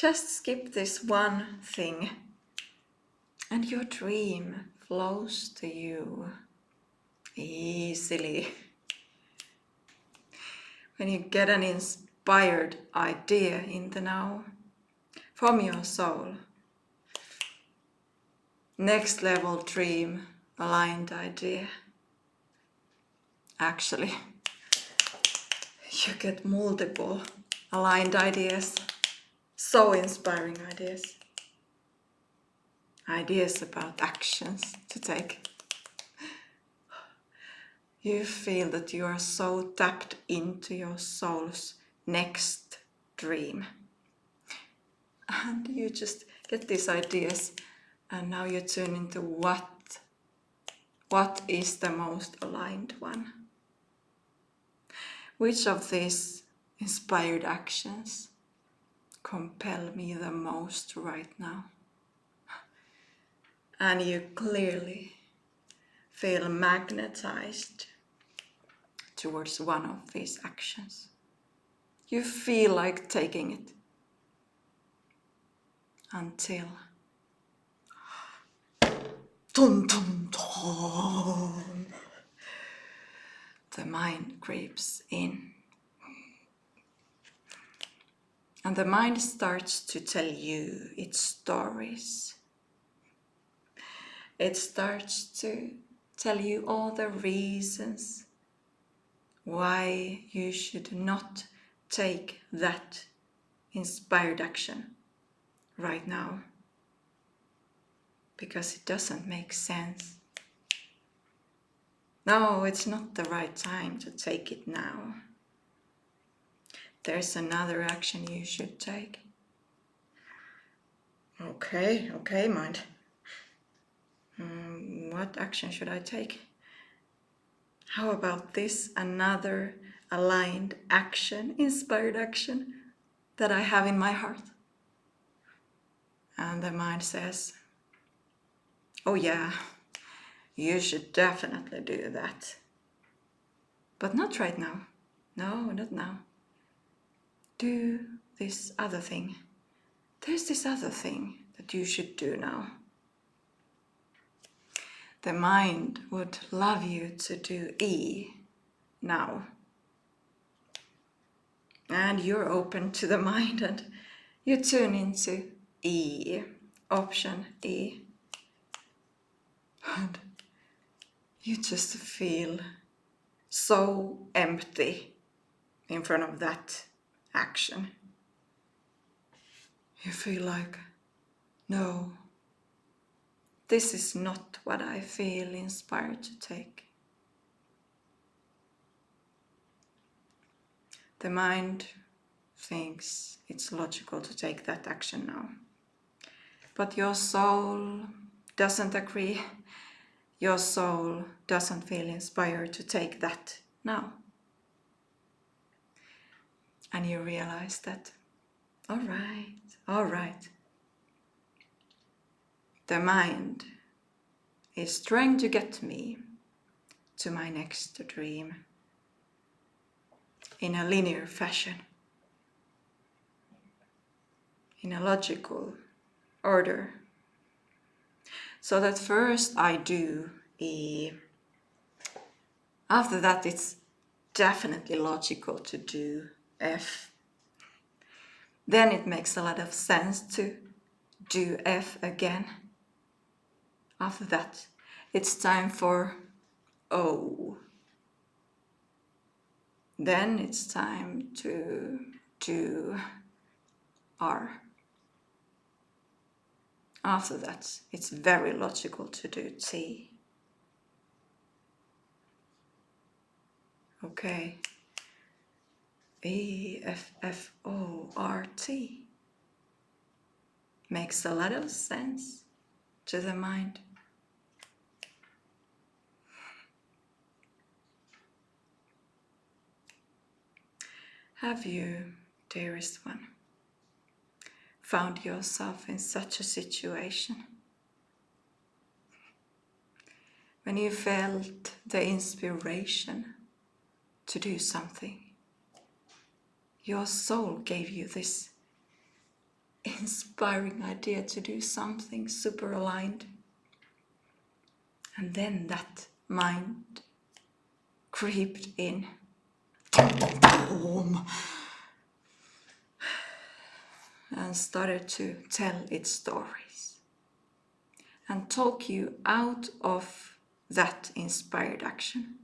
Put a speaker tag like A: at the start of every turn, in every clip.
A: Just skip this one thing and your dream flows to you easily. When you get an inspired idea in the now from your soul, next level dream, aligned idea. Actually, you get multiple aligned ideas, so inspiring ideas. Ideas about actions to take. You feel that you are so tapped into your soul's next dream. And you just get these ideas, and now you tune into what is the most aligned one. Which of these inspired actions compel me the most right now? And you clearly feel magnetized towards one of these actions. You feel like taking it until dun, dun, dun, the mind creeps in. And the mind starts to tell you its stories. It starts to tell you all the reasons why you should not take that inspired action right now. Because it doesn't make sense. No, it's not the right time to take it now. There's another action you should take. Okay, mind. What action should I take? How about this another aligned action, inspired action that I have in my heart? And the mind says, oh yeah, you should definitely do that. But not right now. No, not now. Do this other thing. There's this other thing that you should do now. The mind would love you to do E now. And you're open to the mind and you tune into E, option E. And you just feel so empty in front of that action. You feel like, no, this is not what I feel inspired to take. The mind thinks it's logical to take that action now. But your soul doesn't agree. Your soul doesn't feel inspired to take that now. And you realize that, all right. The mind is trying to get me to my next dream in a linear fashion, in a logical order. So that first I do E. After that it's definitely logical to do F. Then it makes a lot of sense to do F again. After that, it's time for O. Then it's time to do R. After that, it's very logical to do T. Okay. E, F, F, O, R, T. Makes a lot of sense to the mind. Have you, dearest one, found yourself in such a situation? When you felt the inspiration to do something, your soul gave you this inspiring idea to do something super aligned. And then that mind creeped in. Boom. And started to tell its stories and talk you out of that inspired action.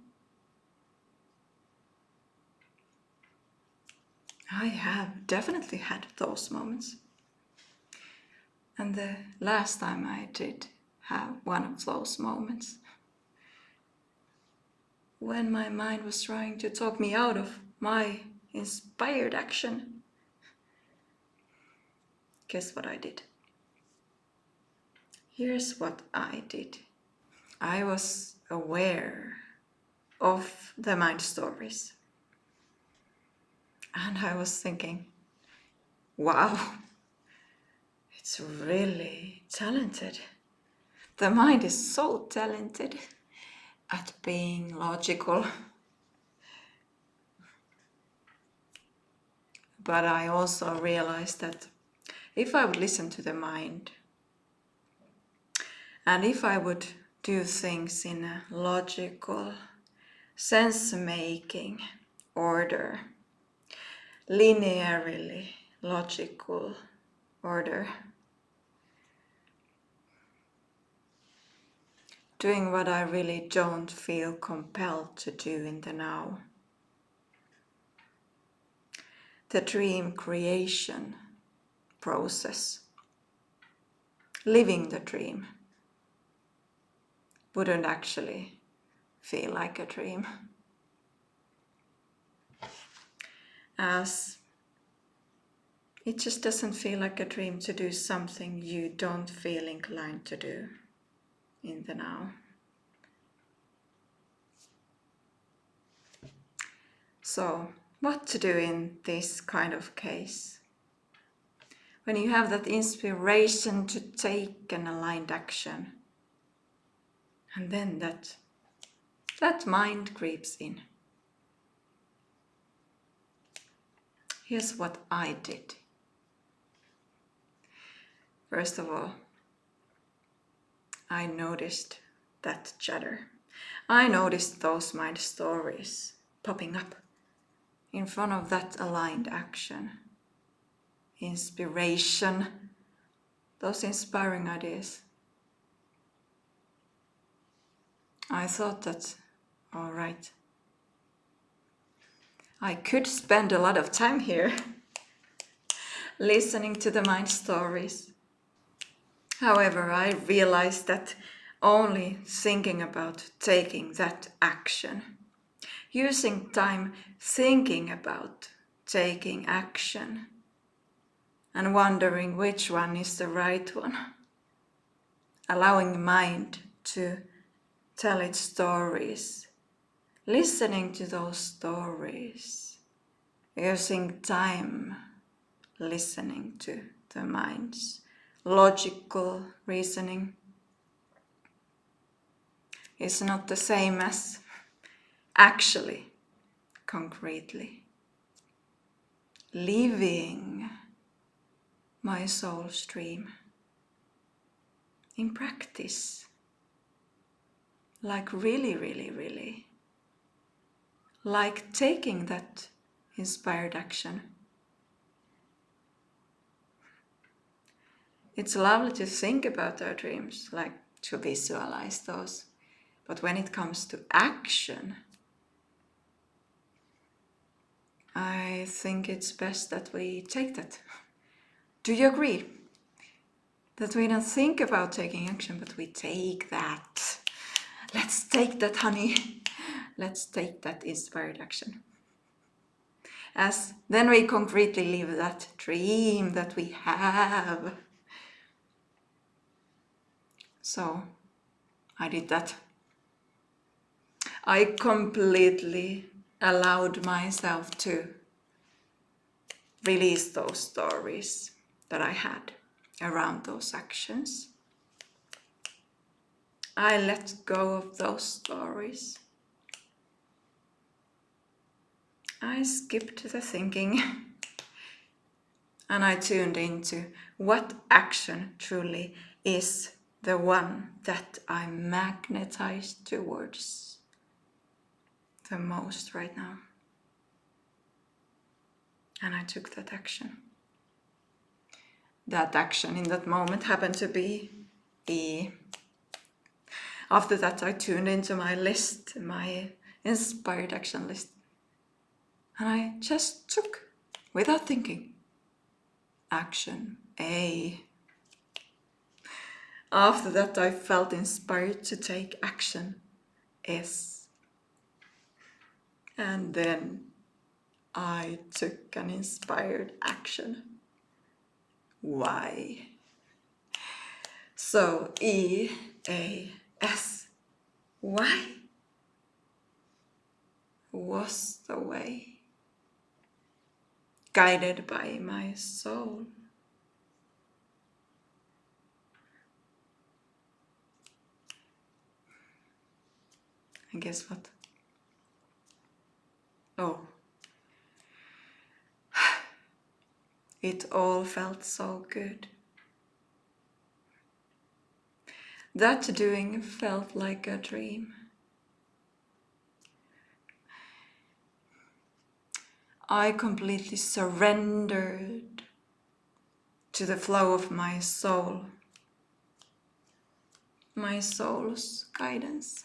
A: I have definitely had those moments. And the last time I did have one of those moments, when my mind was trying to talk me out of my inspired action, guess what I did? Here's what I did. I was aware of the mind stories. And I was thinking, wow, it's really talented. The mind is so talented at being logical. But I also realized that if I would listen to the mind, and if I would do things in a logical, sense-making order, linearly logical order, doing what I really don't feel compelled to do in the now, the dream creation process, living the dream, wouldn't actually feel like a dream. As it just doesn't feel like a dream to do something you don't feel inclined to do in the now. So, what to do in this kind of case? When you have that inspiration to take an aligned action, and then that mind creeps in. Here's what I did. First of all, I noticed that chatter. I noticed those mind stories popping up in front of that aligned action. Inspiration, those inspiring ideas. I thought that, all right, I could spend a lot of time here listening to the mind stories. However, I realized that only thinking about taking that action, using time thinking about taking action, and wondering which one is the right one, allowing the mind to tell its stories, listening to those stories, using time listening to the mind's logical reasoning is not the same as actually, concretely, living my soul stream in practice, like really, like taking that inspired action. It's lovely to think about our dreams, like to visualize those. But when it comes to action, I think it's best that we take that. Do you agree? That we don't think about taking action, but we take that. Let's take that, honey. Let's take that inspired action. As then we concretely live that dream that we have. So I did that. I completely allowed myself to release those stories that I had around those actions. I let go of those stories. I skipped the thinking. And I tuned into what action truly is the one that I'm magnetized towards the most right now. And I took that action. That action in that moment happened to be E. After that, I tuned into my list, my inspired action list. And I just took, without thinking, action A. After that, I felt inspired to take action S. And then I took an inspired action Y. So E, A, S, Y was the way, guided by my soul. And guess what? Oh, it all felt so good. That doing felt like a dream. I completely surrendered to the flow of my soul's guidance.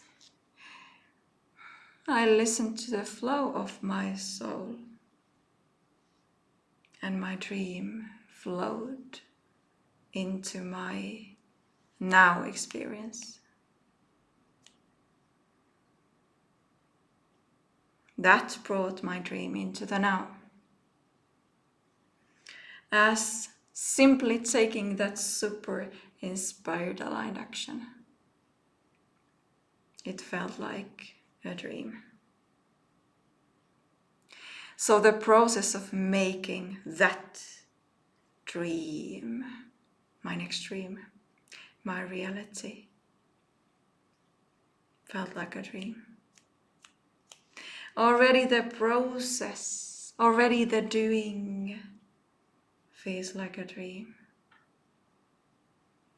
A: I listened to the flow of my soul, and my dream flowed into my now experience. That brought my dream into the now. As simply taking that super inspired aligned action. It felt like a dream. So the process of making that dream, my next dream, my reality, felt like a dream. Already the process, already the doing feels like a dream.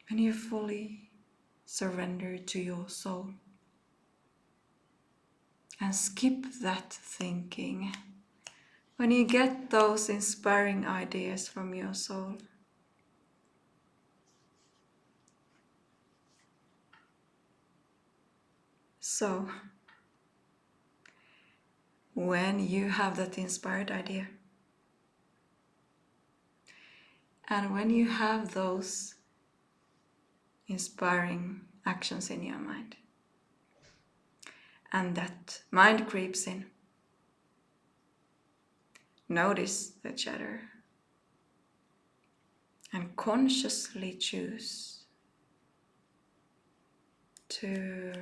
A: When you fully surrender to your soul and skip that thinking, when you get those inspiring ideas from your soul, so when you have that inspired idea, and when you have those inspiring actions in your mind, and that mind creeps in, notice the chatter and consciously choose to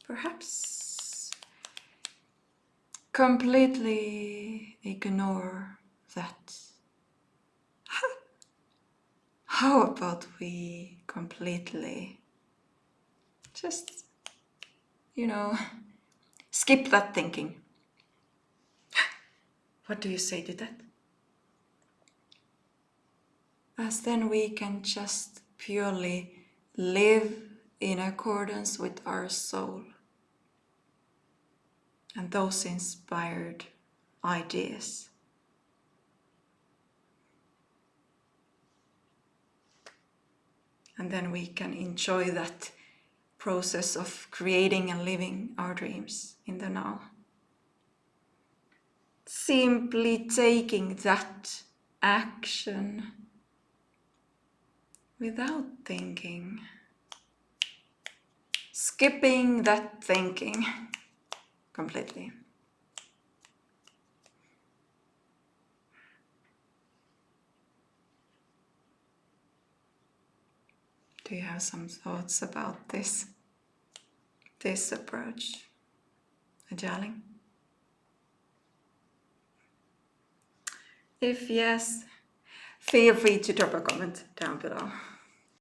A: perhaps completely ignore that. How about we completely just, skip that thinking? What do you say to that? As then we can just purely live in accordance with our soul and those inspired ideas. And then we can enjoy that process of creating and living our dreams in the now. Simply taking that action without thinking. Skipping that thinking completely. Do you have some thoughts about this approach, darling? If yes, feel free to drop a comment down below.